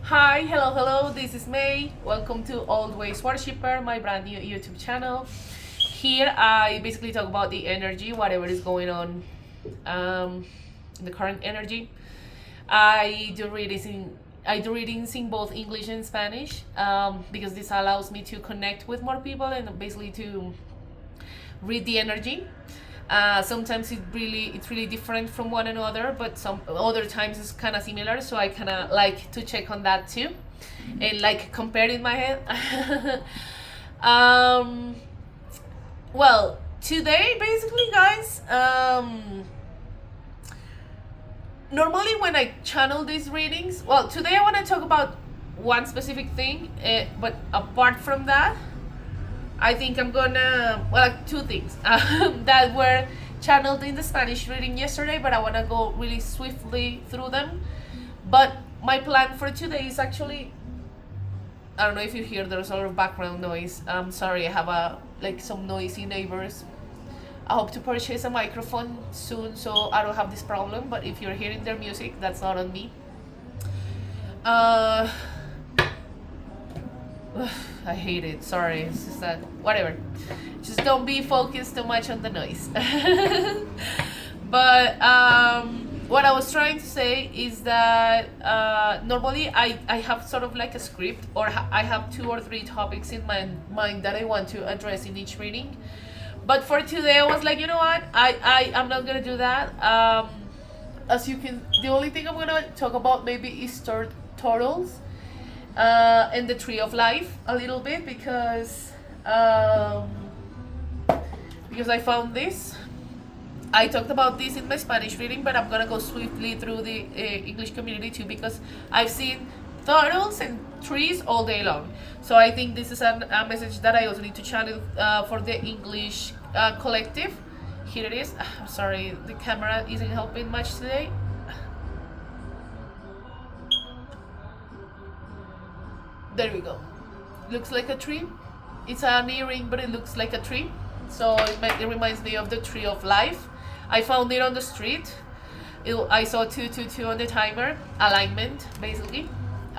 Hi, hello, this is May. Welcome to Old Ways Worshipper, my brand new YouTube channel. Here I basically talk about the energy, whatever is going on, the current energy. I do readings in both English and Spanish because this allows me to connect with more people and basically to read the energy. Sometimes it's really different from one another, but some other times it's kind of similar. So I kind of like to check on that too, and like compare in my head. um, well, today basically, guys. Normally when I channel these readings, well, today I want to talk about one specific thing, but apart from that, I think I'm gonna, well, like two things that were channeled in the Spanish reading yesterday, but I wanna go really swiftly through them. But my plan for today is actually, I don't know if you hear there's a lot of background noise. I'm sorry, I have some noisy neighbors. I hope to purchase a microphone soon so I don't have this problem, but if you're hearing their music, that's not on me. I hate it. Sorry. It's just that, whatever. Just don't be focused too much on the noise. But what I was trying to say is that normally I have sort of like a script, or I have 2 or 3 topics in my mind that I want to address in each reading. But for today, I was like, you know what? I'm not gonna do that. As you can, the only thing I'm gonna talk about maybe is turtles. And the tree of life a little bit because I found this. I talked about this in my Spanish reading, but I'm gonna go swiftly through the English community too because I've seen turtles and trees all day long. So I think this is a message that I also need to channel for the English collective. Here it is. I'm sorry, the camera isn't helping much today. There we go. Looks like a tree. It's an earring, but it looks like a tree. So it reminds me of the tree of life. I found it on the street. I saw 222 on the timer. Alignment, basically. So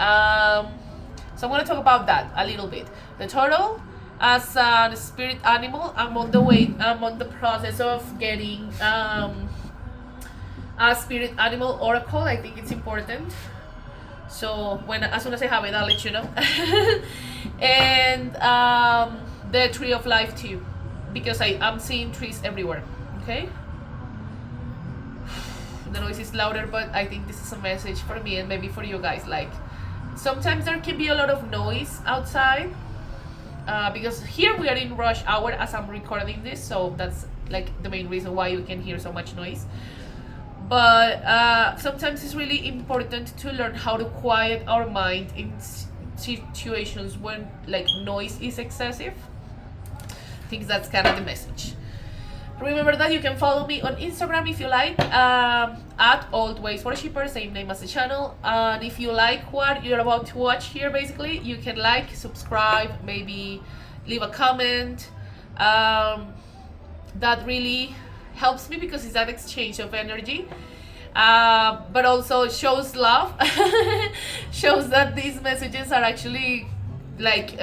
I'm going to talk about that a little bit. The turtle as a spirit animal. I'm on the process of getting a spirit animal oracle. I think it's important. So as soon as I have it, I'll let you know. And the tree of life too, because I'm seeing trees everywhere. Okay. The noise is louder, but I think this is a message for me and maybe for you guys. Like sometimes there can be a lot of noise outside because here we are in rush hour as I'm recording this, so that's like the main reason why you can hear so much noise. But sometimes it's really important to learn how to quiet our mind in situations when like noise is excessive. I think that's kind of the message. Remember that you can follow me on Instagram if you like, at Old Ways Worshipper, same name as the channel. And if you like what you're about to watch here, basically, you can like, subscribe, maybe leave a comment. That really helps me because it's an exchange of energy, but also shows love. Shows that these messages are actually like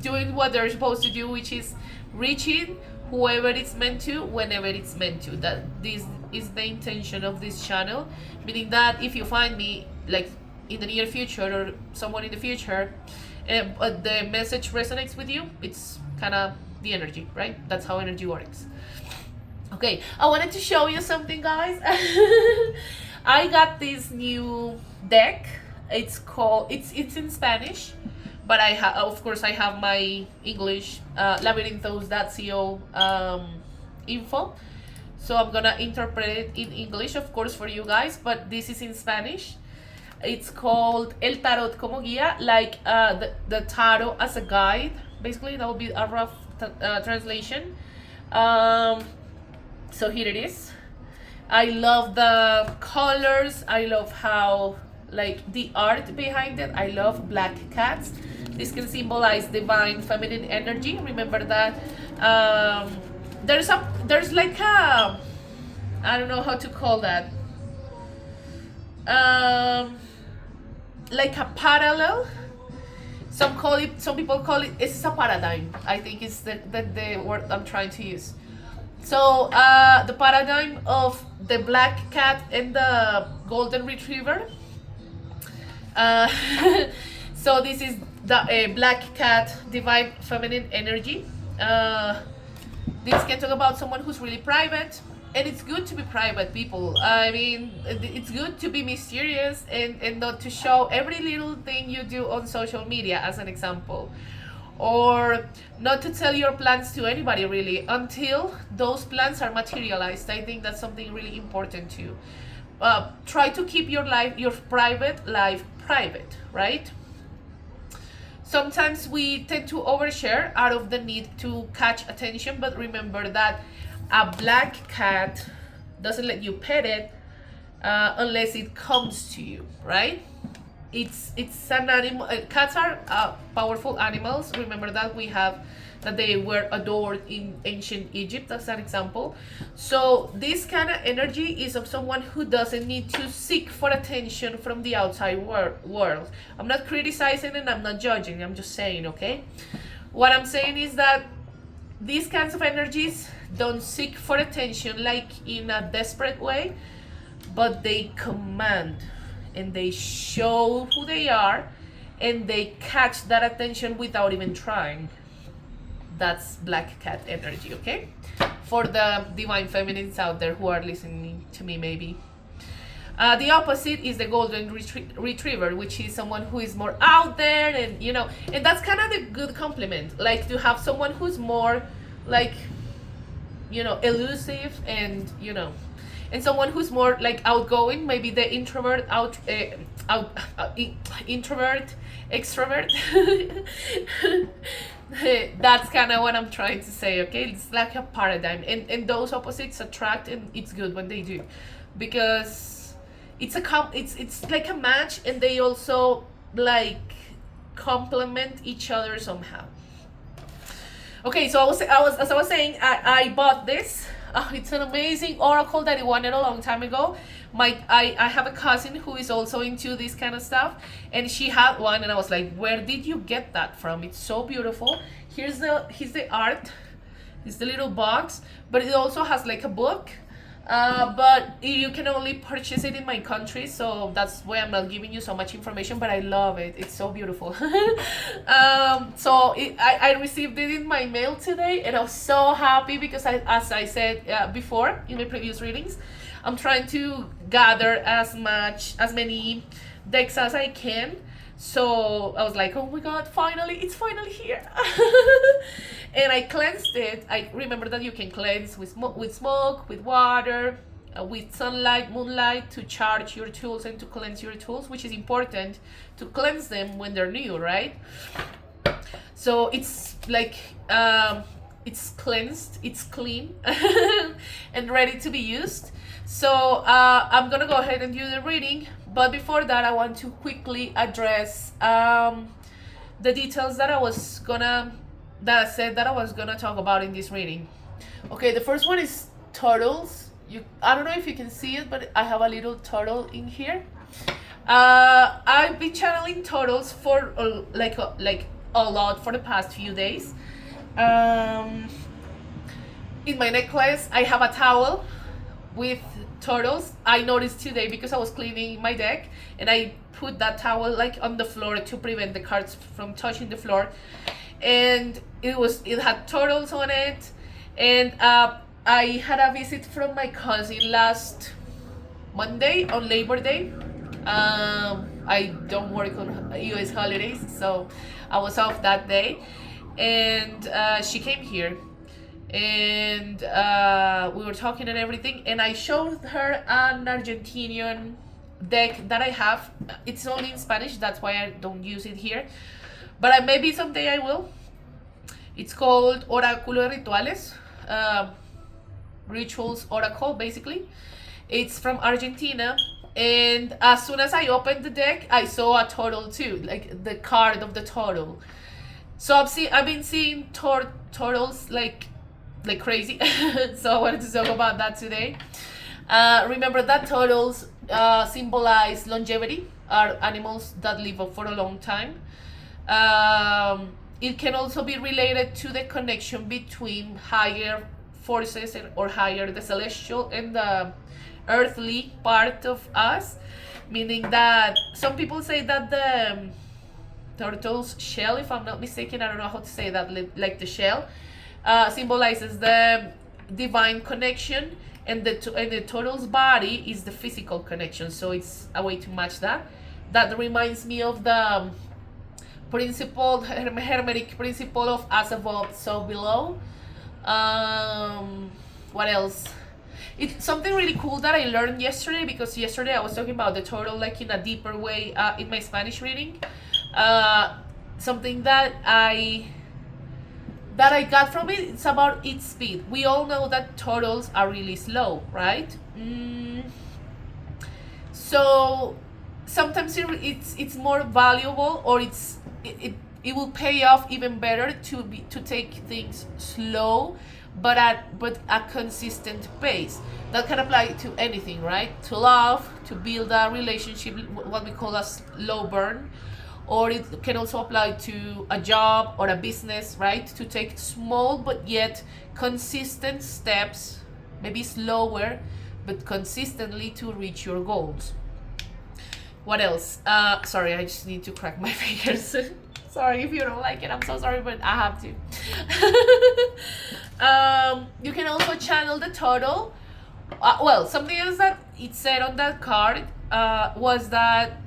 doing what they're supposed to do, which is reaching whoever it's meant to whenever it's meant to. That this is the intention of this channel, meaning that if you find me like in the near future or someone in the future, but the message resonates with you, it's kind of the energy, right? That's how energy works. Okay, I wanted to show you something, guys. I got this new deck. It's in Spanish, but of course I have my English labyrinthos.co info. So I'm gonna interpret it in English, of course, for you guys, but this is in Spanish. It's called El Tarot como guía, like the tarot as a guide. Basically, that will be a rough translation. So here it is. I love the colors. I love how like the art behind it. I love black cats. This can symbolize divine feminine energy. Remember that there's like a, I don't know how to call that. like a parallel. Some people call it, it's a paradigm, I think is the word I'm trying to use. So the paradigm of the black cat and the golden retriever. uh, so this is the black cat, divine feminine energy. This can talk about someone who's really private, and it's good to be private, people. I mean, it's good to be mysterious and not to show every little thing you do on social media, as an example, or not to tell your plans to anybody really until those plans are materialized. I think that's something really important too. Try to keep your life, your private life, private, right? Sometimes we tend to overshare out of the need to catch attention, but remember that a black cat doesn't let you pet it unless it comes to you, right? It's an animal. Cats are powerful animals. Remember that they were adored in ancient Egypt, as an example. So this kind of energy is of someone who doesn't need to seek for attention from the outside world. I'm not criticizing and I'm not judging. I'm just saying, okay? What I'm saying is that these kinds of energies don't seek for attention like in a desperate way, but they command and they show who they are, and they catch that attention without even trying. That's black cat energy, okay? For the divine feminines out there who are listening to me, maybe. The opposite is the golden retriever, which is someone who is more out there, and and that's kind of the good compliment, like to have someone who's more like elusive, and and someone who's more like outgoing, maybe the introvert introvert extrovert. That's kind of what I'm trying to say, okay? It's like a paradigm, and those opposites attract, and it's good when they do, because it's like a match, and they also like complement each other somehow. Okay, so as I was saying, I bought this. It's an amazing oracle that I wanted a long time ago. I have a cousin who is also into this kind of stuff, and she had one, and I was like, where did you get that from? It's so beautiful. Here's the art. It's the little box, but it also has like a book. But you can only purchase it in my country, so that's why I'm not giving you so much information, but I love it. It's so beautiful. I received it in my mail today, and I was so happy because as I said before in my previous readings, I'm trying to gather as many decks as I can. So I was like, oh my god, it's finally here. And I cleansed it. I remember that you can cleanse with smoke, with water, with sunlight, moonlight, to charge your tools and to cleanse your tools, which is important to cleanse them when they're new, right? So it's like it's cleansed, it's clean, and ready to be used. So I'm gonna go ahead and do the reading, but before that I want to quickly address the details that I said that I was gonna talk about in this reading. Okay, the first one is turtles. I don't know if you can see it, but I have a little turtle in here. I've been channeling turtles for like a lot for the past few days. In my necklace I have a towel with turtles. I noticed today because I was cleaning my deck, and I put that towel like on the floor to prevent the cards from touching the floor, and it had turtles on it. And I had a visit from my cousin last Monday on Labor Day. I don't work on US holidays, so I was off that day, and she came here, and we were talking and everything, and I showed her an Argentinian deck that I have. It's only in Spanish, that's why I don't use it here, but maybe someday I will. It's called Oráculo de Rituales, Rituals Oracle, basically. It's from Argentina, and as soon as I opened the deck, I saw a turtle too, like the card of the turtle. So I've been seeing turtles like crazy. So I wanted to talk about that today. Remember that turtles symbolize longevity, are animals that live for a long time. It can also be related to the connection between higher forces or higher, the celestial and the earthly part of us, meaning that some people say that the turtle's shell, if I'm not mistaken, I don't know how to say that, like the shell, symbolizes the divine connection, and the turtle's body is the physical connection. So it's a way to match that. That reminds me of the principle, hermetic principle of as above, so below. What else? It's something really cool that I learned yesterday, because yesterday I was talking about the turtle like in a deeper way in my Spanish reading. Something that I got from it, it's about its speed. We all know that turtles are really slow, right? So sometimes it's more valuable, or it will pay off even better to take things slow, but at a consistent pace. That can apply to anything, right? To love, to build a relationship, what we call a slow burn, or it can also apply to a job or a business, right? To take small but yet consistent steps, maybe slower, but consistently to reach your goals. What else? Sorry, I just need to crack my fingers. Sorry if you don't like it, I'm so sorry, but I have to. You can also channel the turtle. Well, something else that it said on that card was that,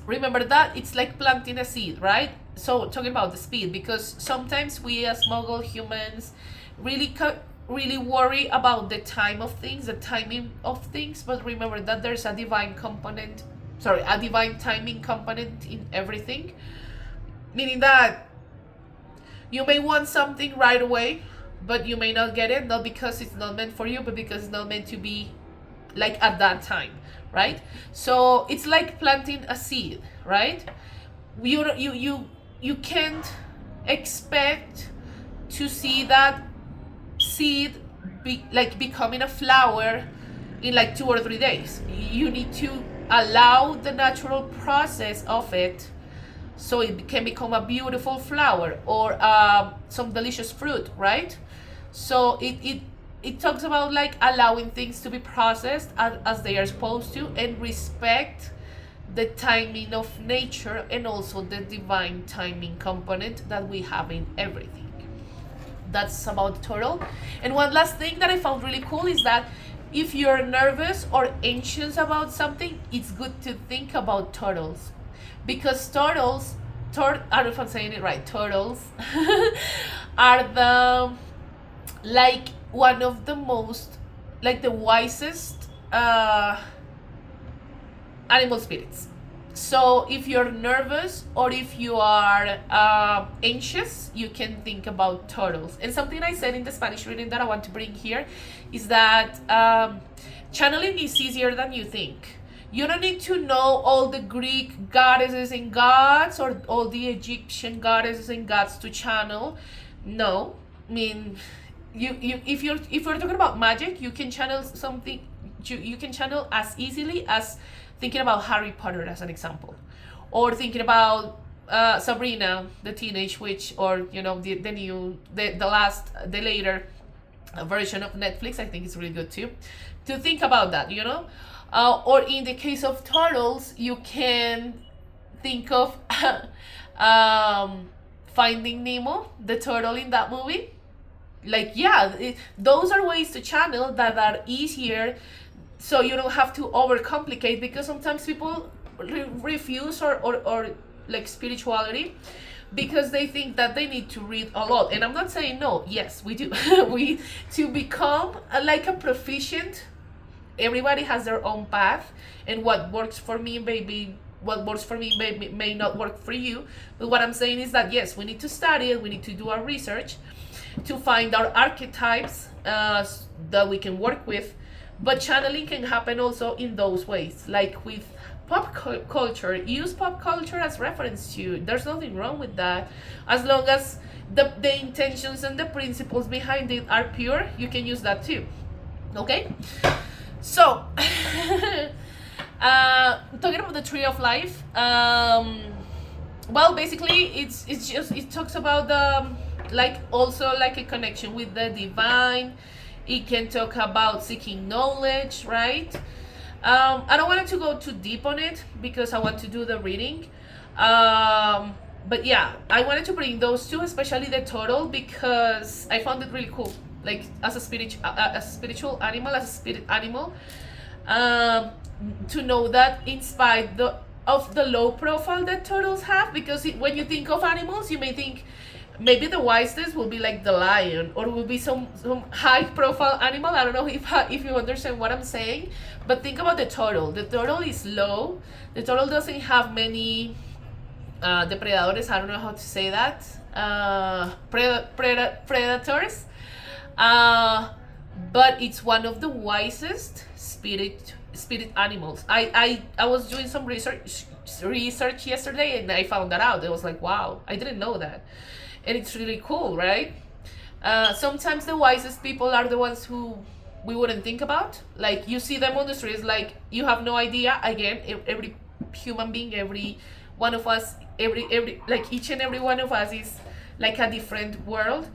remember that it's like planting a seed, right? So talking about the speed, because sometimes we as Mongol humans really worry about the time of things, the timing of things, but remember that there's a divine timing component in everything. Meaning that you may want something right away, but you may not get it, not because it's not meant for you, but because it's not meant to be like at that time, right? So it's like planting a seed, right? You can't expect to see that seed becoming a flower in like 2 or 3 days. You need to allow the natural process of it, so it can become a beautiful flower or some delicious fruit, right? So it talks about like allowing things to be processed as they are supposed to, and respect the timing of nature, and also the divine timing component that we have in everything. That's about the turtle. And one last thing that I found really cool is that if you're nervous or anxious about something, it's good to think about turtles, because turtles, I don't know if I'm saying it right, turtles are the like one of the most, like the wisest animal spirits. So if you're nervous or if you are anxious, you can think about turtles. And something I said in the Spanish reading that I want to bring here is that channeling is easier than you think. You don't need to know all the Greek goddesses and gods or all the Egyptian goddesses and gods to channel. No, I mean, if you're talking about magic, you can channel something. You can channel as easily as thinking about Harry Potter as an example, or thinking about Sabrina the Teenage Witch, or the later version of Netflix. I think it's really good too to think about that, or in the case of turtles, you can think of Finding Nemo, the turtle in that movie. Those are ways to channel that are easier, so you don't have to overcomplicate, because sometimes people refuse or like spirituality because they think that they need to read a lot. And I'm not saying no, yes, we do. We to become like a proficient, everybody has their own path, and what works for me may not work for you. But what I'm saying is that yes, we need to study it, we need to do our research to find our archetypes that we can work with. But channeling can happen also in those ways, like with pop culture. Use pop culture as reference to you. There's nothing wrong with that, as long as the intentions and the principles behind it are pure. You can use that too. Okay, so Talking about the tree of life. Well, basically, it's just it talks about the like also like a connection with the divine. It can talk about seeking knowledge, right? I don't want to go too deep on it because I want to do the reading. But yeah, I wanted to bring those two, especially the turtle, because I found it really cool. Like as a spiritual animal, as a spirit animal, um, to know that in spite of the low profile that turtles have, because when you think of animals, you may think maybe the wisest will be like the lion, or will be some high profile animal. I don't know if you understand what I'm saying, but think about the turtle. The turtle is low. The turtle doesn't have many depredadores. I don't know how to say that. Predators. uh, but it's one of the wisest spirit animals. I was doing some research yesterday, and I found that out. It was like, wow, I didn't know that. And it's really cool, right? Sometimes the wisest people are the ones who we wouldn't think about. Like you see them on the streets, like you have no idea. Again, every human being, every one of us, every like each and every one of us is like a different world,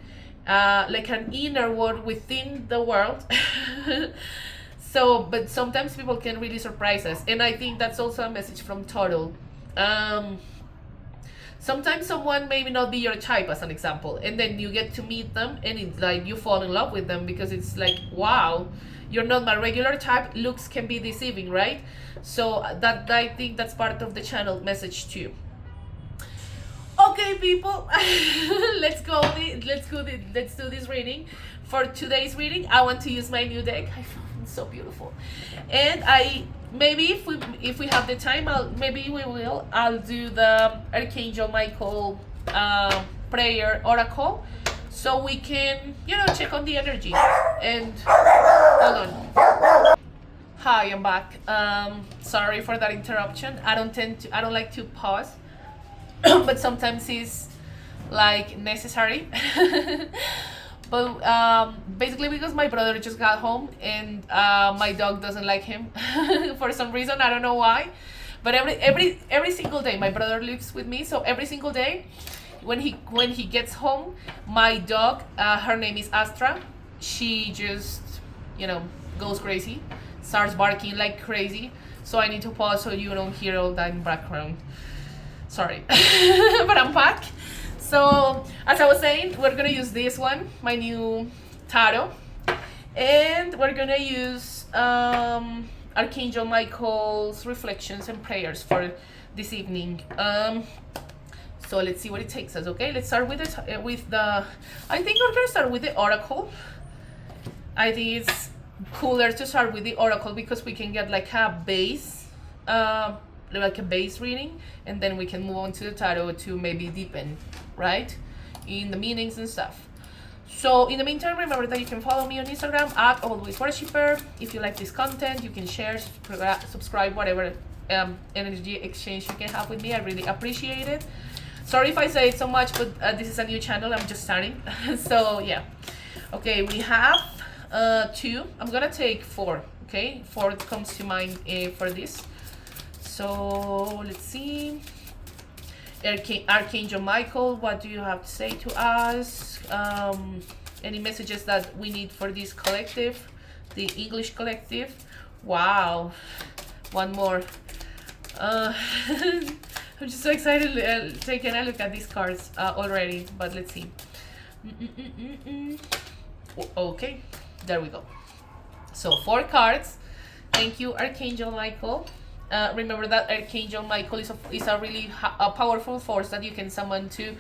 like an inner world within the world. So, but sometimes people can really surprise us, and I think that's also a message from Turtle. Um, Sometimes someone maybe not be your type, as an example, and then you get to meet them, and it's like you fall in love with them because it's like, wow, you're not my regular type. Looks can be deceiving, right? So that I think that's part of the channel message too. Okay, people, let's go. Let's do this reading. For today's reading, I want to use my new deck. I found it so beautiful, and I maybe if we have the time, I'll do the Archangel Michael prayer oracle, so we can check on the energy. And hold on. Hi, I'm back. Sorry for that interruption. I don't like to pause, but sometimes it's like necessary. But basically because my brother just got home, and my dog doesn't like him for some reason. I don't know why, but every single day my brother lives with me, so every single day when he gets home, my dog, her name is Astra, she just goes crazy, starts barking like crazy. So I need to pause so you don't hear all that in background. Sorry. But I'm back. So as I was saying, we're gonna use this one, my new tarot, and we're gonna use Archangel Michael's reflections and prayers for this evening. So let's see what it takes us. Okay, let's start with the. I think we're gonna start with the oracle. I think it's cooler to start with the oracle because we can get like a base. Like a base reading, and then we can move on to the tarot to maybe deepen, right, in the meanings and stuff. So in the meantime, remember that you can follow me on Instagram at Always Worshipper. If you like this content, you can share, subscribe, whatever energy exchange you can have with me. I really appreciate it. Sorry if I say it so much, but this is a new channel. I'm just starting. So yeah. Okay, we have 2. I'm gonna take 4. Okay, 4 comes to mind for this. So let's see. Archangel Michael, what do you have to say to us? Any messages that we need for this collective, the English collective? Wow, one more. I'm just so excited taking a look at these cards already, but let's see. Okay, there we go. So 4 cards. Thank you, Archangel Michael. Remember that Archangel Michael is a really powerful force that you can summon to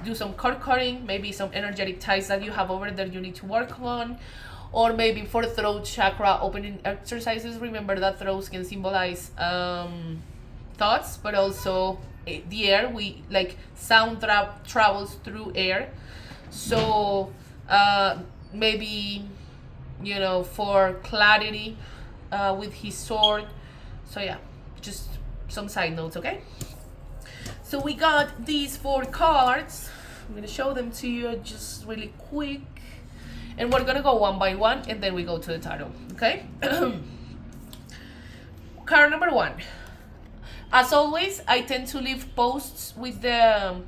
do some card cutting, maybe some energetic ties that you have over there you need to work on, or maybe for throat chakra opening exercises. Remember that throats can symbolize thoughts, but also the air. We like sound travels through air, so maybe for clarity with his sword. So yeah, just some side notes, okay? So we got these 4 cards. I'm gonna show them to you just really quick, and we're gonna go one by one, and then we go to the tarot, okay? card number 1. As always, I tend to leave posts with the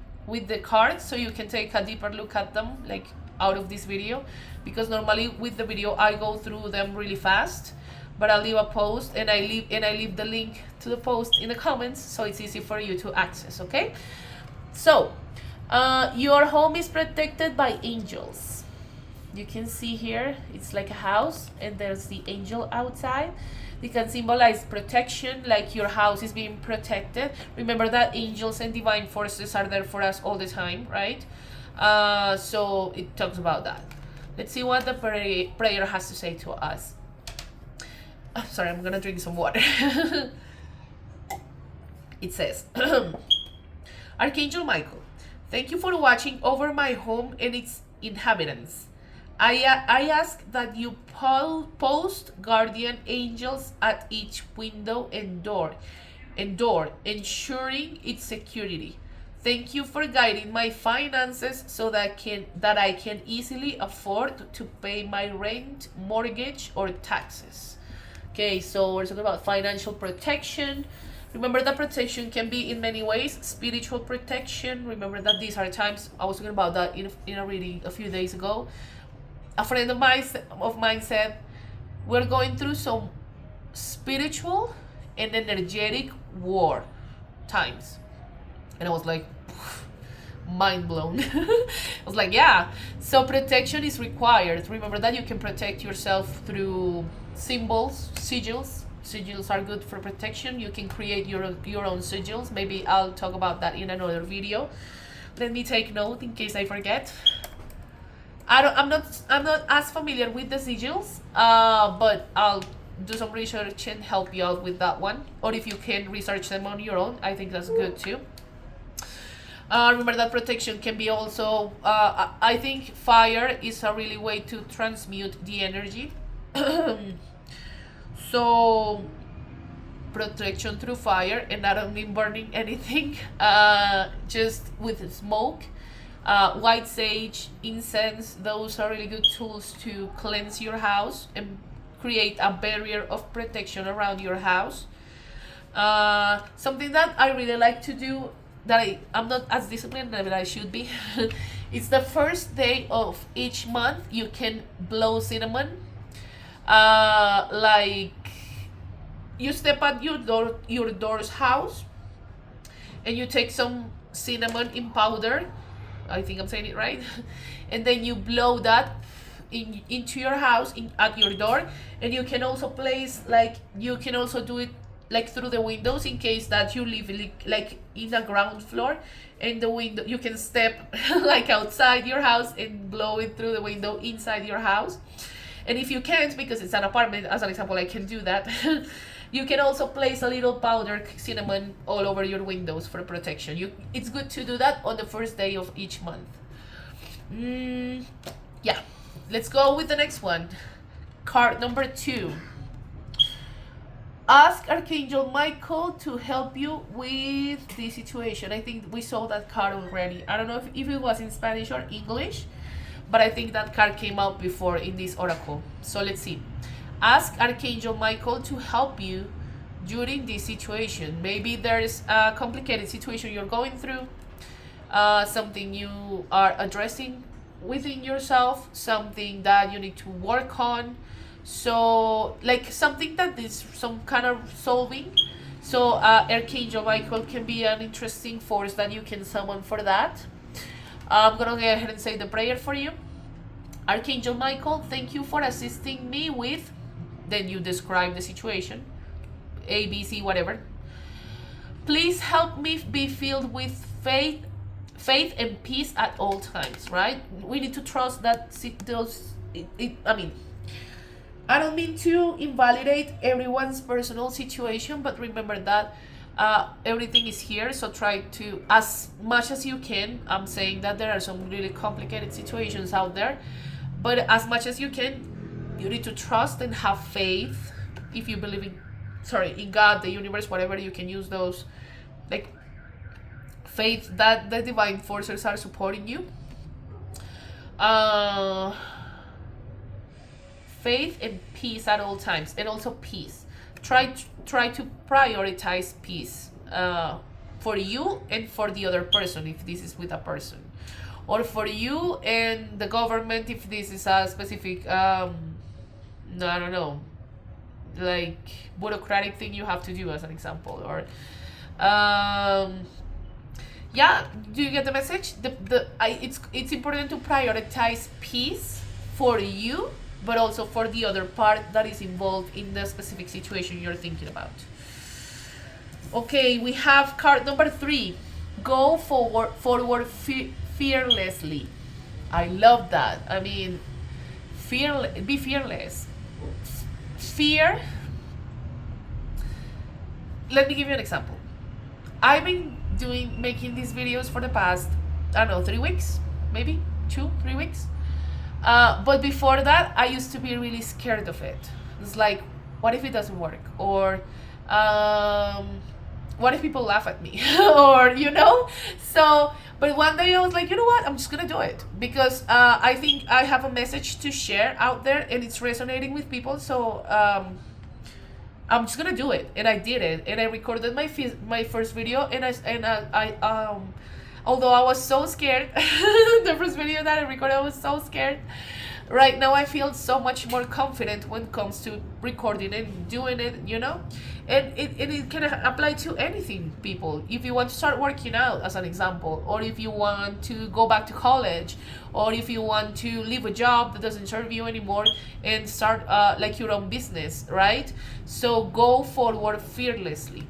cards so you can take a deeper look at them, like out of this video, because normally with the video I go through them really fast, but I'll leave a post, and I leave the link to the post in the comments so it's easy for you to access. Okay, so your home is protected by angels. You can see here it's like a house and there's the angel outside. They can symbolize protection, like your house is being protected. Remember that angels and divine forces are there for us all the time, right? So it talks about that. Let's see what the prayer has to say to us. Sorry, I'm gonna drink some water. It says, Archangel Michael, thank you for watching over my home and its inhabitants. I ask that you post guardian angels at each window and door, ensuring its security. Thank you for guiding my finances so that I can easily afford to pay my rent, mortgage, or taxes. Okay, so we're talking about financial protection. Remember that protection can be in many ways. Spiritual protection. Remember that these are times, I was talking about that in a reading a few days ago. A friend of mine said, we're going through some spiritual and energetic war times. And I was like, mind blown. I was like, yeah. So protection is required. Remember that you can protect yourself through symbols, sigils. Sigils are good for protection. You can create your own sigils. Maybe I'll talk about that in another video. Let me take note in case I forget. I'm not as familiar with the sigils, but I'll do some research and help you out with that one. Or if you can research them on your own, I think that's good too. Remember that protection can be also, I think fire is a really way to transmute the energy. So protection through fire, and I don't mean burning anything, just with smoke. White sage, incense, those are really good tools to cleanse your house and create a barrier of protection around your house. Something that I really like to do, that I'm not as disciplined as I should be, it's the first day of each month you can blow cinnamon. Like you step at your door's house and you take some cinnamon in powder, I think I'm saying it right, and then you blow that into your house, at your door. And you can also place, like, you can also do it like through the windows, in case that you live like in the ground floor, and the window, you can step like outside your house and blow it through the window inside your house. And if you can't, because it's an apartment, as an example, I can do that. You can also place a little powdered cinnamon all over your windows for protection. It's good to do that on the first day of each month. Yeah, let's go with the next one. Card number 2. Ask Archangel Michael to help you with this situation. I think we saw that card already. I don't know if it was in Spanish or English, but I think that card came out before in this oracle. So let's see. Ask Archangel Michael to help you during this situation. Maybe there's a complicated situation you're going through, something you are addressing within yourself, something that you need to work on. So like something that is some kind of solving. So Archangel Michael can be an interesting force that you can summon for that. I'm gonna go ahead and say the prayer for you. Archangel Michael, thank you for assisting me with, then you describe the situation, A, B, C, whatever. Please help me be filled with faith and peace at all times, right? We need to trust that I don't mean to invalidate everyone's personal situation, but remember that everything is here. So try to, as much as you can, I'm saying that there are some really complicated situations out there, but as much as you can, you need to trust and have faith. If you believe in God, the universe, whatever, you can use those, like faith that the divine forces are supporting you. Faith and peace at all times, and also peace. try to prioritize peace, for you and for the other person if this is with a person, or for you and the government if this is a specific no, I don't know, like bureaucratic thing you have to do, as an example. Or yeah, do you get the message? It's important to prioritize peace for you, but also for the other part that is involved in the specific situation you're thinking about. Okay, we have card number 3. Go forward fearlessly. I love that. I mean, be fearless. Fear. Let me give you an example. I've been making these videos for the past, I don't know, 3 weeks, maybe 2-3 weeks. But before that, I used to be really scared of it. It's like, what if it doesn't work? Or what if people laugh at me? Or, so, but one day I was like, you know what, I'm just gonna do it, because I think I have a message to share out there and it's resonating with people. So I'm just gonna do it, and I did it, and I recorded my first video, and I although I was so scared, the first video that I recorded, I was so scared. Right now I feel so much more confident when it comes to recording and doing it, and it can apply to anything, people. If you want to start working out, as an example, or if you want to go back to college, or if you want to leave a job that doesn't serve you anymore and start like your own business, right? So go forward fearlessly.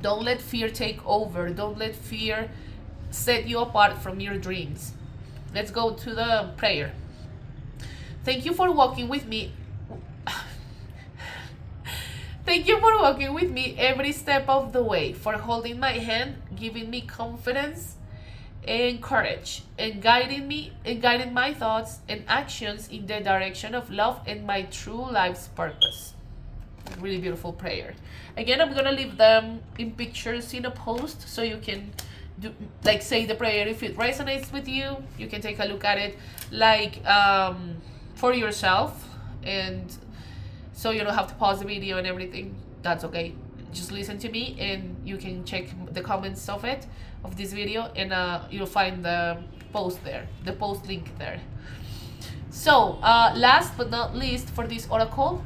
Don't let fear take over. Don't let fear set you apart from your dreams. Let's go to the prayer. Thank you for walking with me. Thank you for walking with me every step of the way, for holding my hand, giving me confidence and courage, and guiding my thoughts and actions in the direction of love and my true life's purpose. Really beautiful prayer. Again, I'm gonna leave them in pictures in a post, so you can say the prayer. If it resonates with you, you can take a look at it, for yourself, and so you don't have to pause the video and everything. That's okay. Just listen to me, and you can check the comments of this video, and you'll find the post there, the post link there. So last but not least, for this oracle,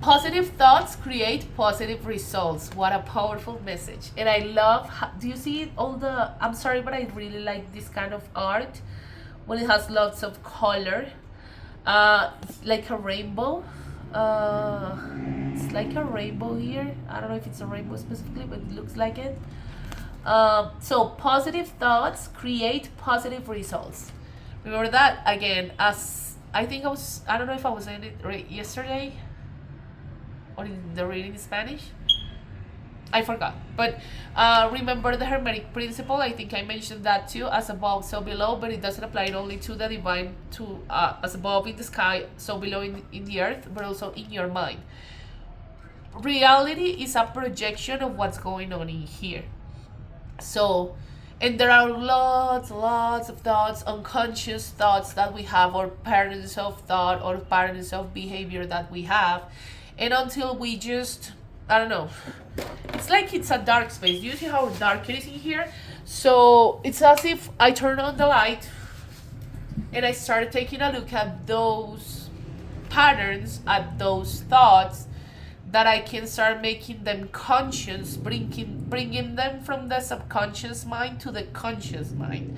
positive thoughts create positive results. What a powerful message. And I love do you see I'm sorry, but I really like this kind of art when it has lots of color, like a rainbow. It's like a rainbow here. I don't know if it's a rainbow specifically, but it looks like it. So positive thoughts create positive results. Remember that again, as I don't know if I was saying it right yesterday or in the reading in Spanish. I forgot, but remember the Hermetic principle. I think I mentioned that too, as above, so below, but it doesn't apply only to the divine, to as above in the sky, so below in the earth, but also in your mind. Reality is a projection of what's going on in here. So, and there are lots of thoughts, unconscious thoughts that we have, or patterns of thought or patterns of behavior that we have, and until we just, I don't know, it's like it's a dark space. Do you see how dark it is in here? So it's as if I turn on the light and I started taking a look at those patterns, at those thoughts, that I can start making them conscious, bringing them from the subconscious mind to the conscious mind.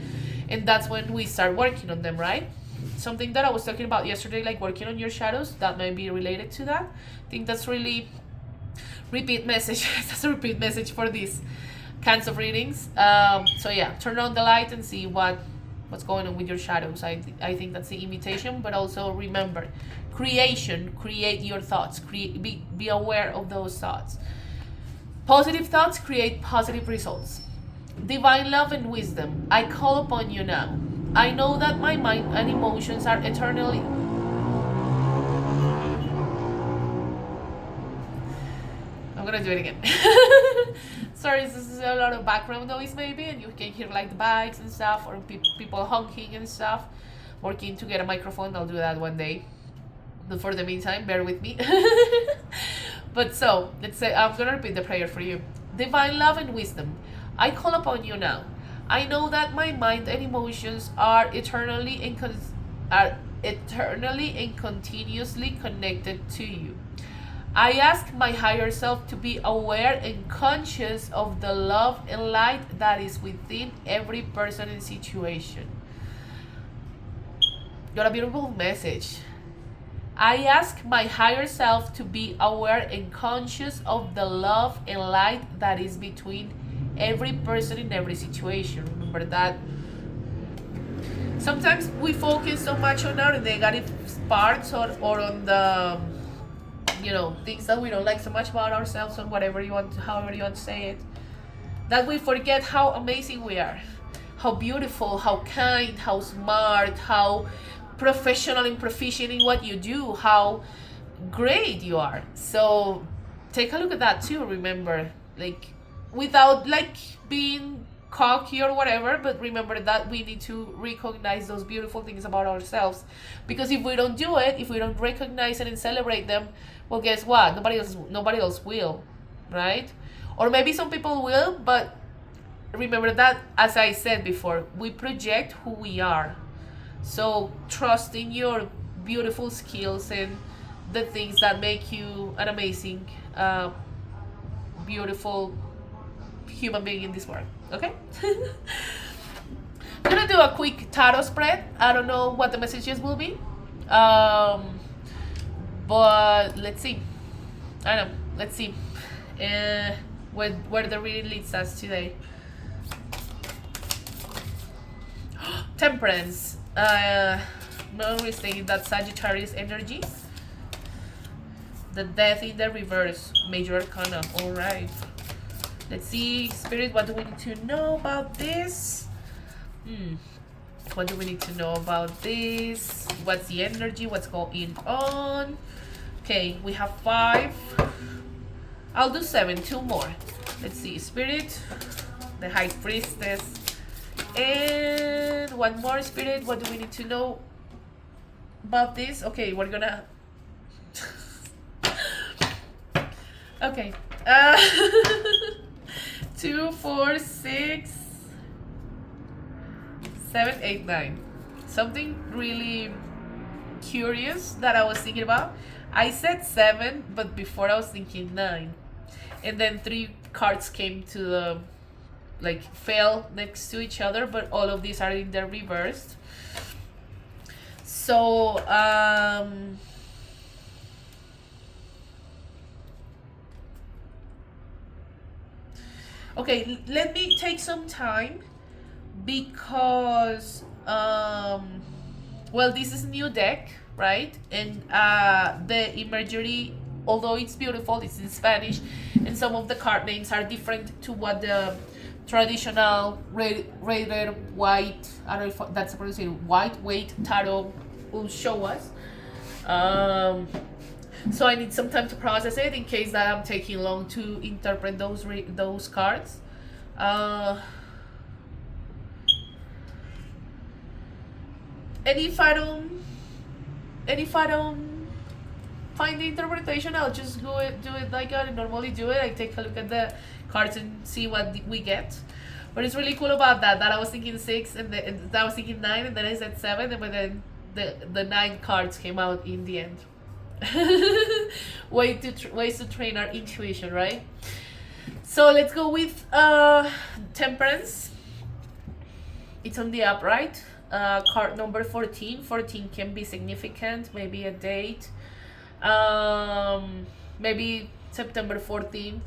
And that's when we start working on them, right? Something that I was talking about yesterday, like working on your shadows, that might be related to that. I think that's really repeat message. That's a repeat message for these kinds of readings. So yeah, turn on the light and see what's going on with your shadows. I think that's the invitation, but also remember, create your thoughts. Be aware of those thoughts. Positive thoughts create positive results. Divine love and wisdom, I call upon you now. I know that my mind and emotions are eternally... I'm gonna do it again. Sorry, this is a lot of background noise maybe, and you can hear like the bikes and stuff, or people honking and stuff, working to get a microphone. I'll do that one day. But for the meantime, bear with me. But so, let's say, I'm going to repeat the prayer for you. Divine love and wisdom, I call upon you now. I know that my mind and emotions are eternally and continuously connected to you. I ask my higher self to be aware and conscious of the love and light that is within every person and situation. Got a beautiful message. I ask my higher self to be aware and conscious of the love and light that is between every person in every situation. Remember that sometimes we focus so much on our negative parts or on the things that we don't like so much about ourselves, or whatever you want, however you want to say it, that we forget how amazing we are, how beautiful, how kind, how smart, how professional and proficient in what you do, how great you are. So take a look at that too. Remember, without being cocky or whatever, but remember that we need to recognize those beautiful things about ourselves, because if we don't do it, if we don't recognize it and celebrate them, well, guess what, nobody else will, right? Or maybe some people will, but remember that, as I said before, we project who we are. So trust in your beautiful skills and the things that make you an amazing, beautiful human being in this world. Okay? I'm gonna do a quick tarot spread. I don't know what the messages will be, but let's see. I don't know. Let's see where the reading leads us today. Temperance. No mistaking that Sagittarius energy. The Death in the reverse. Major Arcana. All right. Let's see, Spirit, what do we need to know about this? What do we need to know about this? What's the energy? What's going on? Okay, we have 5. I'll do 7, 2 more. Let's see, Spirit, the High Priestess, and 1 more, Spirit. What do we need to know about this? Okay, we're gonna... okay. 2, 4, 6, 7, 8, 9. Something really curious that I was thinking about. I said 7, but before I was thinking 9. And then 3 cards came to the, fell next to each other, but all of these are in the reversed. So, okay, let me take some time because, well, this is a new deck, right? And the imagery, although it's beautiful, it's in Spanish, and some of the card names are different to what the traditional red white, I don't know if that's supposed to say white weight tarot will show us. So I need some time to process it in case that I'm taking long to interpret those cards. And if I don't find the interpretation, I'll just do it like I normally do it. I take a look at the cards and see what we get. But it's really cool about that I was thinking 6 and I was thinking 9, and then I said 7, but then the 9 cards came out in the end. Ways to train our intuition, right? So let's go with Temperance. It's on the upright. Card number 14. 14 can be significant, maybe a date, maybe September 14th,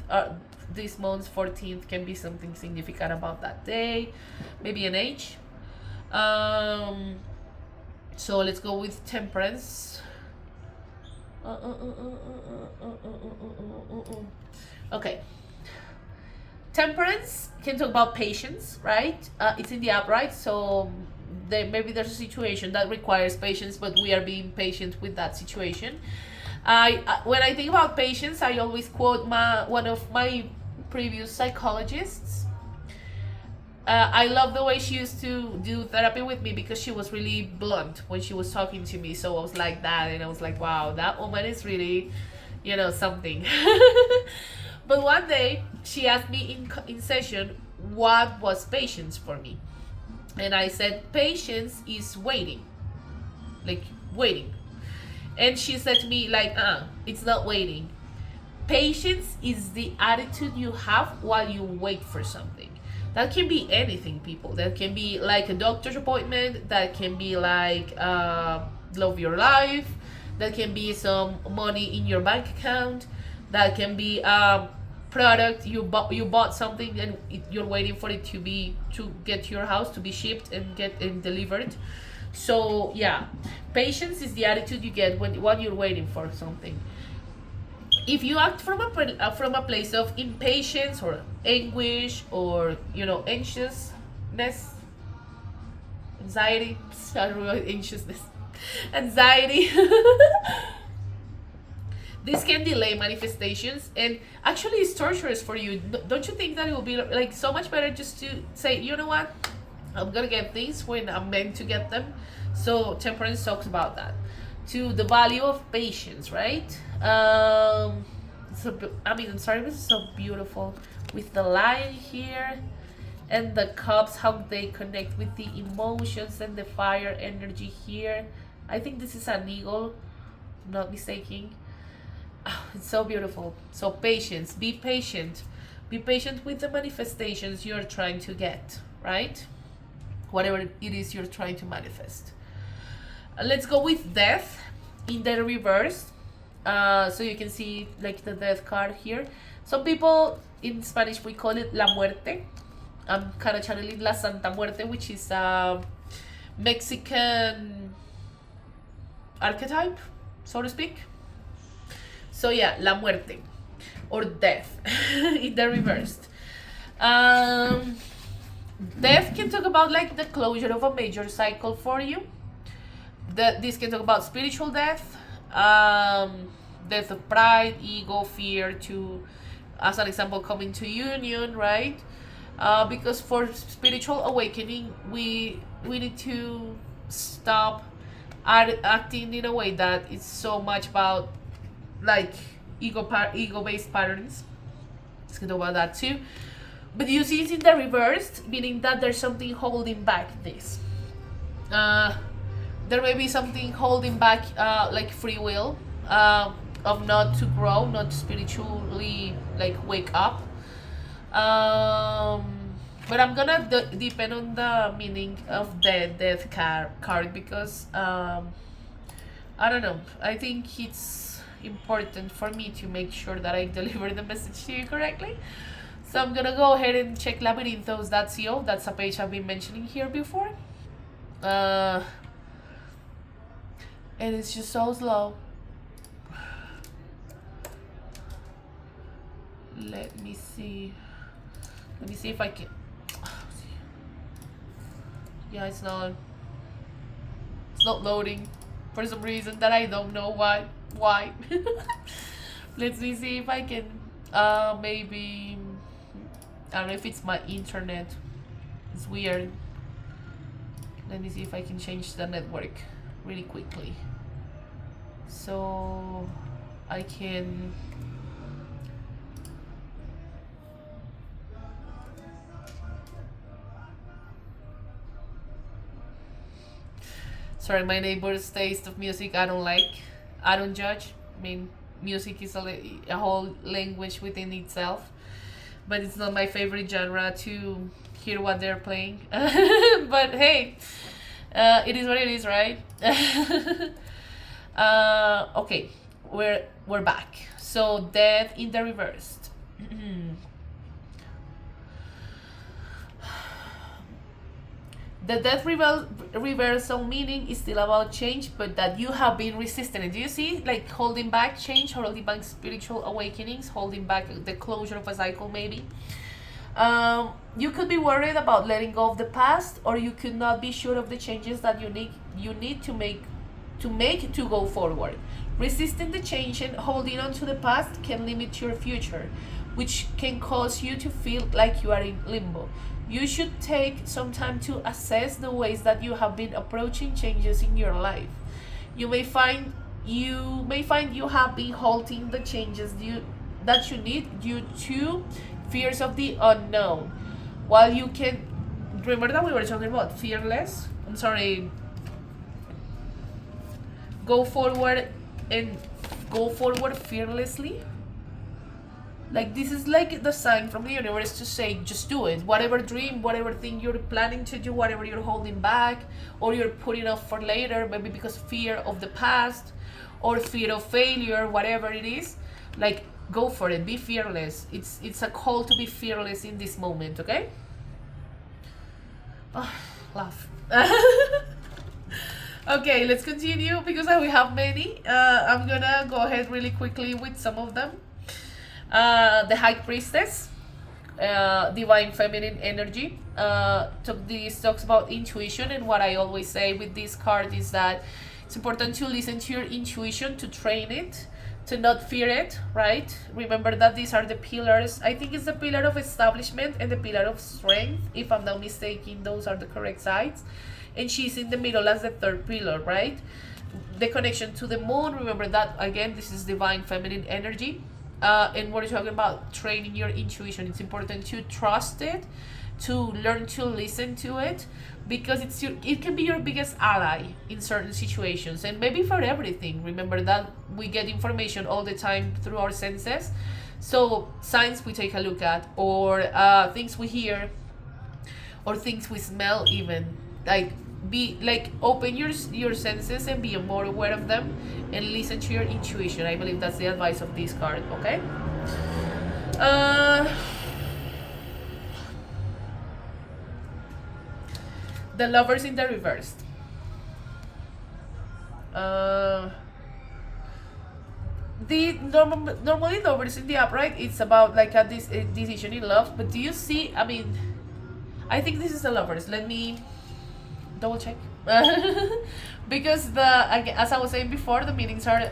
this month's 14th can be something significant about that day, maybe an age. So let's go with Temperance. Okay. Temperance can talk about patience, right? It's in the upright, so maybe there's a situation that requires patience, but we are being patient with that situation. When I think about patience, I always quote one of my previous psychologists. I love the way she used to do therapy with me because she was really blunt when she was talking to me. So I was like that, and I was like, wow, that woman is really, something. But one day she asked me in session what was patience for me, and I said patience is waiting, like waiting. And she said to me like, it's not waiting. Patience is the attitude you have while you wait for something. That can be anything, people. That can be like a doctor's appointment. That can be like love your life. That can be some money in your bank account. That can be a product you bought something and you're waiting for it to get to your house, to be shipped and get and delivered. So yeah, patience is the attitude you get when you're waiting for something. If you act from a place of impatience or anguish or anxiousness, anxiety, sorry, anxiousness, anxiety, this can delay manifestations and actually is torturous for you. Don't you think that it will be like so much better just to say, you know what, I'm gonna get things when I'm meant to get them? So temperance talks about that, to the value of patience, right? Sorry, this is so beautiful with the lion here and the cups, how they connect with the emotions and the fire energy here. I think this is an eagle, I'm not mistaken. It's so beautiful. So patience, be patient. Be patient with the manifestations you're trying to get, right? Whatever it is you're trying to manifest. Let's go with death in the reverse. So you can see like the death card here. Some people in Spanish we call it la muerte. I'm kind of channeling la Santa Muerte, which is a Mexican archetype, so to speak. So yeah, la muerte or death in the reversed. Death can talk about like the closure of a major cycle for you. This can talk about spiritual death, death of pride, ego, fear, to, as an example, coming to union, right? Because for spiritual awakening, we need to stop acting in a way that it's so much about like ego-based patterns. Let's get about that too. But you see it's in the reverse, meaning that there's something holding back this. There may be something holding back like free will, of not to grow, not to spiritually like wake up. But I'm gonna depend on the meaning of the death card because I don't know. I think it's important for me to make sure that I deliver the message to you correctly. So I'm gonna go ahead and check labyrinthos.co. That's a page I've been mentioning here before. And it's just so slow. Let me see if I can. Yeah, it's not loading for some reason that I don't know why. Let me see if I can maybe, I don't know if it's my internet. It's weird. Let me see if I can change the network really quickly so I can sorry, my neighbor's taste of music I don't like. I don't judge. I mean, music is a whole language within itself, but it's not my favorite genre to hear what they're playing. But hey, it is what it is, right? Okay, we're back. So death in the reversed. The death reversal meaning is still about change, but that you have been resisting it. Do you see, like holding back change, holding back spiritual awakenings, holding back the closure of a cycle, maybe? You could be worried about letting go of the past, or you could not be sure of the changes that you need to make to go forward. Resisting the change and holding on to the past can limit your future. which can cause you to feel like you are in limbo. You should take some time to assess the ways that you have been approaching changes in your life. You may find you have been halting the changes that you need due to fears of the unknown. While you can remember that we were talking about fearless. I'm sorry. Go forward and go forward fearlessly. Like, this is like the sign from the universe to say, just do it. Whatever dream, whatever thing you're planning to do, whatever you're holding back or you're putting off for later, maybe because fear of the past or fear of failure, whatever it is, like, go for it. Be fearless. It's a call to be fearless in this moment. Okay. Oh, laugh. Okay, let's continue because we have many. I'm gonna go ahead really quickly with some of them. The High Priestess, divine feminine energy. Talks about intuition, and what I always say with this card is that it's important to listen to your intuition, to train it, to not fear it, right? Remember that these are the pillars. I think it's the pillar of establishment and the pillar of strength. If I'm not mistaken, those are the correct sides. And she's in the middle as the third pillar, right? The connection to the moon, remember that, again, this is divine feminine energy. And we're talking about training your intuition. It's important to trust it, to learn to listen to it, because it can be your biggest ally in certain situations, and maybe for everything. Remember that we get information all the time through our senses. So signs we take a look at, or things we hear, or things we smell, even. Open your senses and be more aware of them and listen to your intuition. I believe that's the advice of this card. Okay. The Lovers in the reversed. Normally Lovers in the upright, it's about like a decision in love. But do you see? I mean, I think this is the Lovers. Let me double check. Because as I was saying before, the meanings are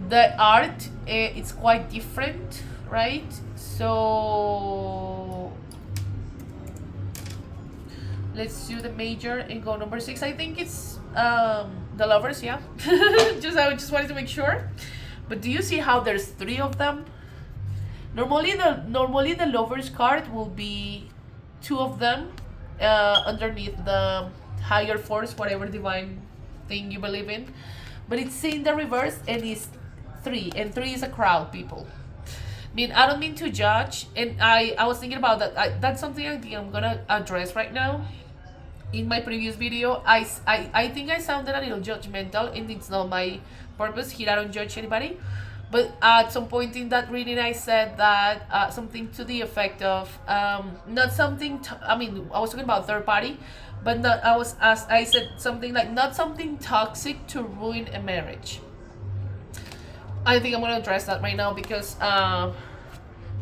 the art, it's quite different, right? So let's do the major and go number 6. I think it's the Lovers, yeah. I just wanted to make sure. But do you see how there's 3 of them? Normally the Lovers card will be 2 of them underneath the higher force, whatever divine thing you believe in. But it's in the reverse, and it's 3, and 3 is a crowd, people. I mean, I don't mean to judge, and I was thinking about that. That's something I think I'm gonna address right now. In my previous video, I think I sounded a little judgmental, and it's not my purpose here. I don't judge anybody. But at some point in that reading, I said that something to the effect of not something. I was talking about third party, but not. I said something like not something toxic to ruin a marriage. I think I'm gonna address that right now because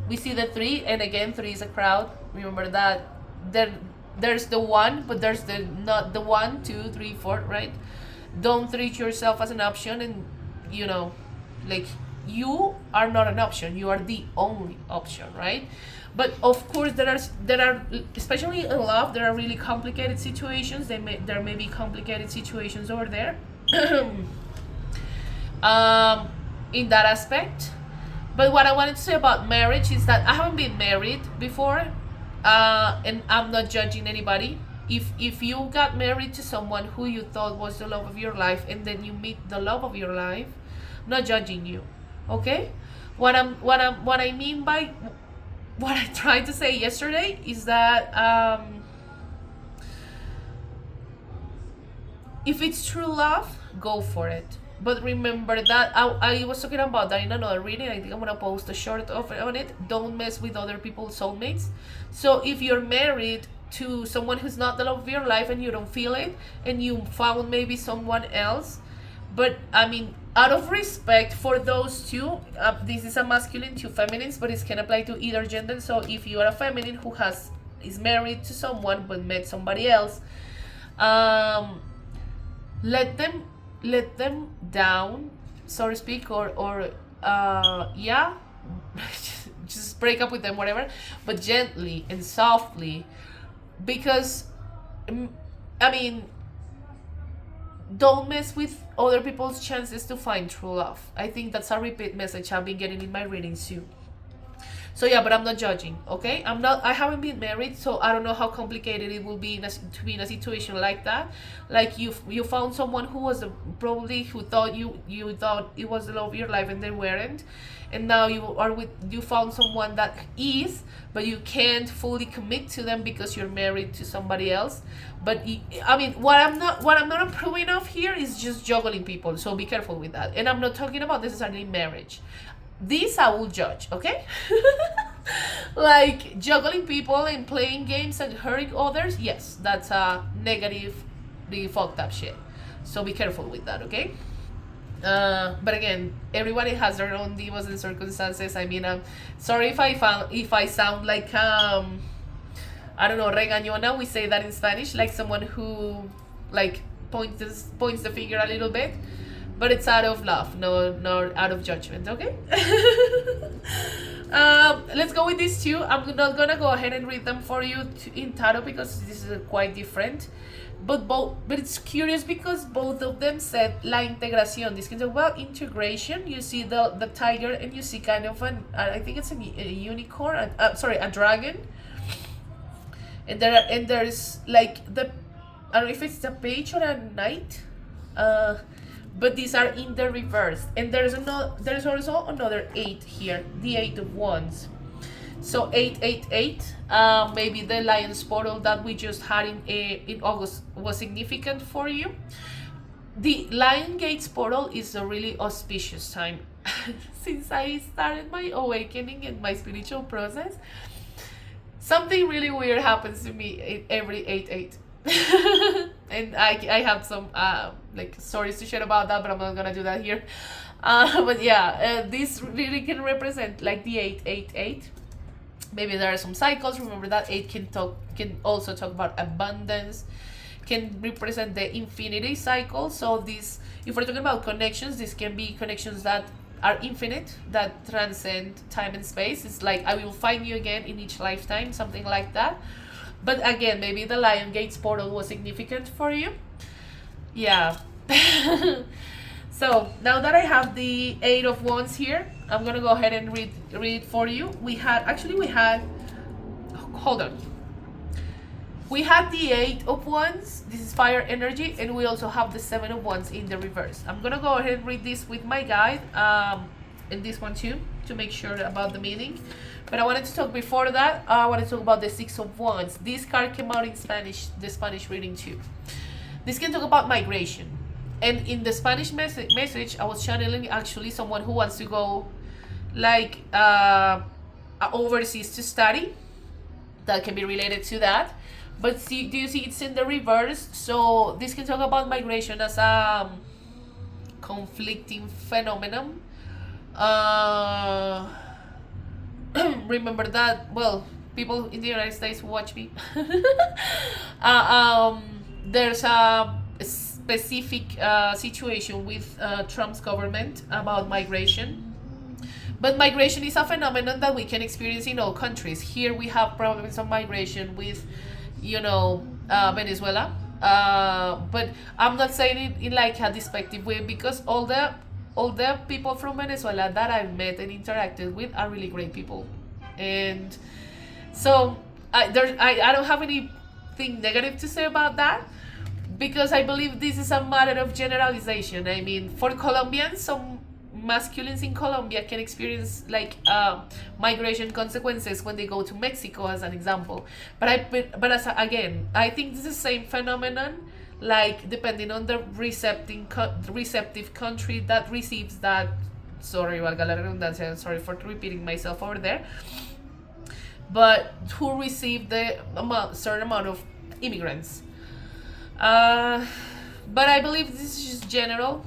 we see the 3, and again, 3 is a crowd. Remember that there's the 1, but there's not the 1, 2, 3, 4, right? Don't treat yourself as an option, and like. You are not an option. You are the only option, right? But of course, there are especially in love, there are really complicated situations. There may be complicated situations over there, in that aspect. But what I wanted to say about marriage is that I haven't been married before, and I'm not judging anybody. If you got married to someone who you thought was the love of your life, and then you meet the love of your life, I'm not judging you. Okay, what I mean by what I tried to say yesterday is that if it's true love, go for it. But remember that I was talking about that in another reading. I think I'm gonna post a short of on it. Don't mess with other people's soulmates. So if you're married to someone who's not the love of your life and you don't feel it, and you found maybe someone else, but I mean, out of respect for those two, this is a masculine to feminines, but it can apply to either gender. So if you are a feminine who is married to someone but met somebody else, let them down, so to speak, or yeah, just break up with them, whatever, but gently and softly, because I mean, don't mess with other people's chances to find true love. I think that's a repeat message I've been getting in my readings too. So yeah, but I'm not judging, okay? I haven't been married, so I don't know how complicated it will be to be in a situation like that. Like you found someone who was probably who thought you thought it was the love of your life and they weren't, and now you found someone that is, but you can't fully commit to them because you're married to somebody else. But I mean, what I'm not approving of here is just juggling people. So be careful with that. And I'm not talking about necessarily marriage. This I will judge, okay? Like juggling people and playing games and hurting others, yes, that's a negatively fucked up shit. So be careful with that, okay? But again, everybody has their own divas and circumstances. I mean, I'm sorry if I sound like I don't know, regañona. We say that in Spanish, like someone who like points the finger a little bit. But it's out of love, no out of judgment, okay? Let's go with these two. I'm not gonna go ahead and read them for you in tarot because this is quite different. But it's curious because both of them said la integración. This can talk about integration. You see the tiger and you see kind of I think it's a unicorn. Sorry, a dragon. And there's like I don't know if it's a page or a knight. But these are in the reverse, and there's also another 8 here, the 8 of Wands. So 888, maybe the Lion's portal that we just had in August was significant for you. The Lion Gates portal is a really auspicious time. Since I started my awakening and my spiritual process, something really weird happens to me every 8-8. And I have some like stories to share about that, but I'm not gonna do that here. But yeah, this really can represent like the 888. Maybe there are some cycles. Remember that 8 can also talk about abundance, can represent the infinity cycle. So this, if we're talking about connections, this can be connections that are infinite, that transcend time and space. It's like I will find you again in each lifetime, something like that. But again, maybe the Lion Gates portal was significant for you. Yeah. So now that I have the 8 of Wands here, I'm gonna go ahead and read for you. Hold on. We had the 8 of Wands. This is fire energy, and we also have the 7 of Wands in the reverse. I'm gonna go ahead and read this with my guide, and this one too, to make sure about the meaning. But I wanted to talk before that. I want to talk about the 6 of Wands. This card came out in Spanish, the Spanish reading too. This can talk about migration. And in the Spanish message, I was channeling actually someone who wants to go like overseas to study. That can be related to that. But do you see it's in the reverse? So this can talk about migration as a conflicting phenomenon. Remember that, well, people in the United States who watch me, there's a specific situation with Trump's government about migration. But migration is a phenomenon that we can experience in all countries. Here we have problems of migration with, Venezuela. But I'm not saying it in like a despective way, because all the people from Venezuela that I've met and interacted with are really great people. And so I don't have anything negative to say about that, because I believe this is a matter of generalization. I mean, for Colombians, some masculines in Colombia can experience like migration consequences when they go to Mexico, as an example. Again, I think this is the same phenomenon, like depending on the receptive country that receives that. Sorry, valga la redundancia, sorry for repeating myself over there. But who received the certain amount of immigrants. But I believe this is just general,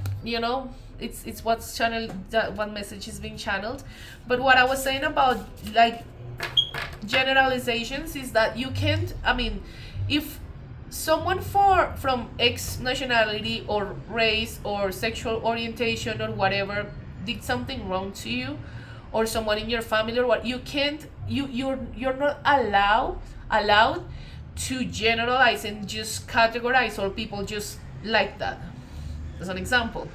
it's what's channeled, that one message is being channeled. But what I was saying about like generalizations is that you can't, I mean, if someone from X nationality or race or sexual orientation or whatever did something wrong to you, or someone in your family or what, you can't, you're not allowed to generalize and just categorize all people just like that. As an example,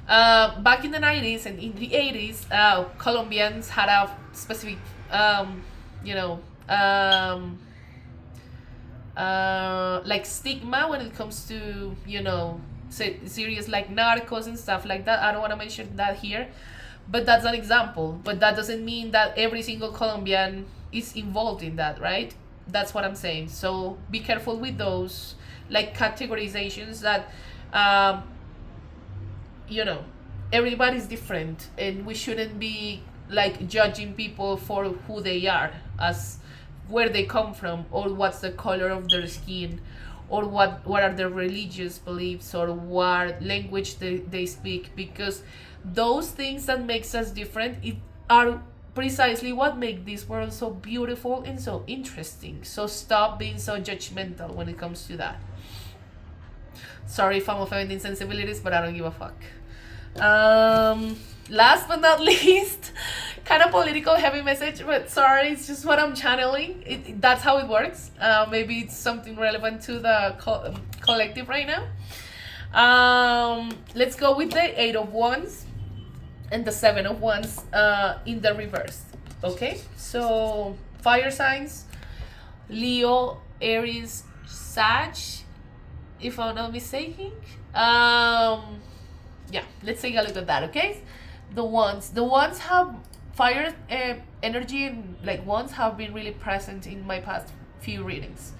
back in the 90s and in the 80s, Colombians had a specific, you know, like stigma when it comes to, you know, serious like narcos and stuff like that. I don't want to mention that here, but that's an example. But that doesn't mean that every single Colombian is involved in that, right? That's what I'm saying. So be careful with those like categorizations that, you know, everybody's different, and we shouldn't be like judging people for who they are, as where they come from, or what's the color of their skin, or what are their religious beliefs, or what language they speak, because those things that makes us different are precisely what make this world so beautiful and so interesting. So stop being so judgmental when it comes to that. Sorry if I'm offending sensibilities, but I don't give a fuck. Last but not least, kind of political heavy message, but sorry, it's just what I'm channeling. That's how it works. Maybe it's something relevant to the collective right now. Let's go with the 8 of Wands and the 7 of Wands in the reverse. Okay, so fire signs, Leo, Aries, Sag, if I'm not mistaken. Yeah, let's take a look at that. Okay, the wands have fire energy, and like wands have been really present in my past few readings.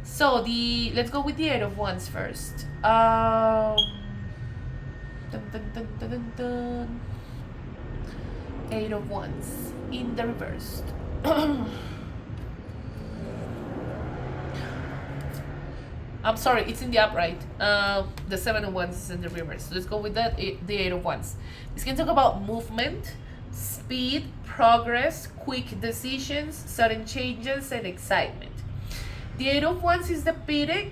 So let's go with the 8 of Wands first. Dun, dun, dun, dun, dun, dun. 8 of Wands in the reverse. I'm sorry, it's in the upright. The 7 of Wands is in the reverse. So let's go with that. The 8 of Wands. This can talk about movement, speed, progress, quick decisions, sudden changes, and excitement. The 8 of Wands is depicted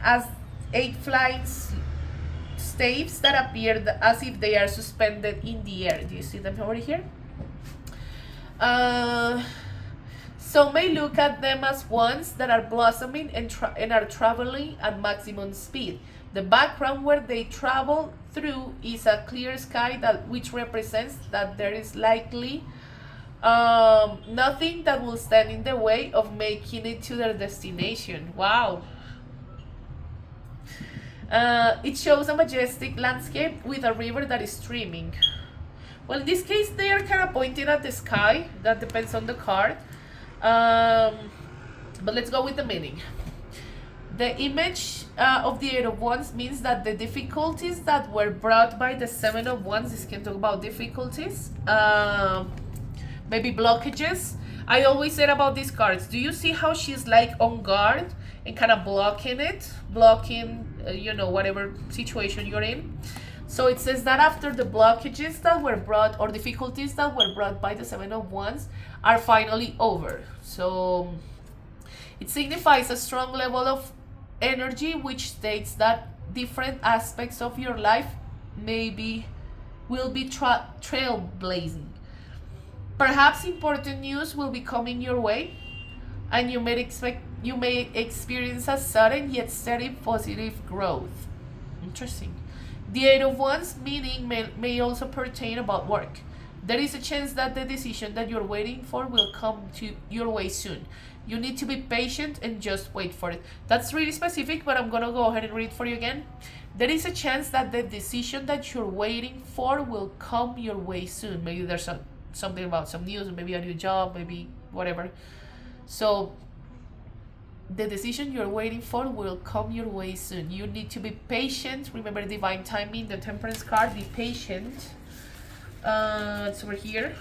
as 8 flying staves that appear as if they are suspended in the air. Do you see them over here? Some may look at them as wands that are blossoming and are traveling at maximum speed. The background where they travel through is a clear sky which represents that there is likely nothing that will stand in the way of making it to their destination. Wow. It shows a majestic landscape with a river that is streaming. Well, in this case, they are kind of pointing at the sky. That depends on the card. But let's go with the meaning. The image of the 8 of Wands means that the difficulties that were brought by the 7 of Wands, this can talk about difficulties, maybe blockages. I always said about these cards, do you see how she's like on guard and kind of blocking, you know, whatever situation you're in? So it says that after the blockages that were brought, or difficulties that were brought by the 7 of Wands, are finally over. So it signifies a strong level of energy, which states that different aspects of your life will be trailblazing. Perhaps important news will be coming your way, and you may experience a sudden yet steady positive growth. Interesting. The 8 of Wands meaning may also pertain about work. There is a chance that the decision that you're waiting for will come to your way soon. You need to be patient and just wait for it. That's really specific, but I'm gonna go ahead and read for you again. There is a chance that the decision that you're waiting for will come your way soon. Maybe there's something about some news, maybe a new job, maybe whatever. So the decision you're waiting for will come your way soon. You need to be patient. Remember divine timing, the Temperance card. Be patient. It's over here.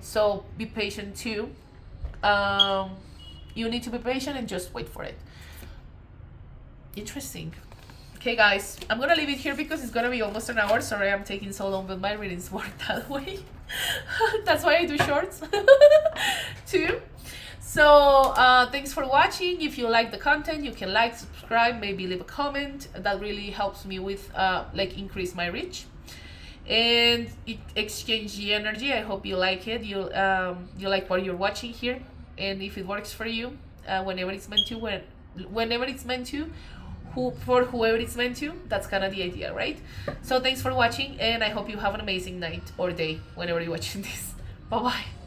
So be patient too. You need to be patient and just wait for it. Interesting. Okay, guys, I'm gonna leave it here because it's gonna be almost an hour. Sorry I'm taking so long, but my readings work that way. That's why I do shorts too. So thanks for watching. If you like the content, you can like, subscribe, maybe leave a comment. That really helps me with like increase my reach. And it exchange the energy. I hope you like it. You like what you're watching here, and if it works for you, whenever it's meant to, whenever it's meant to, for whoever it's meant to, that's kind of the idea, right? So thanks for watching, and I hope you have an amazing night or day whenever you're watching this. Bye bye.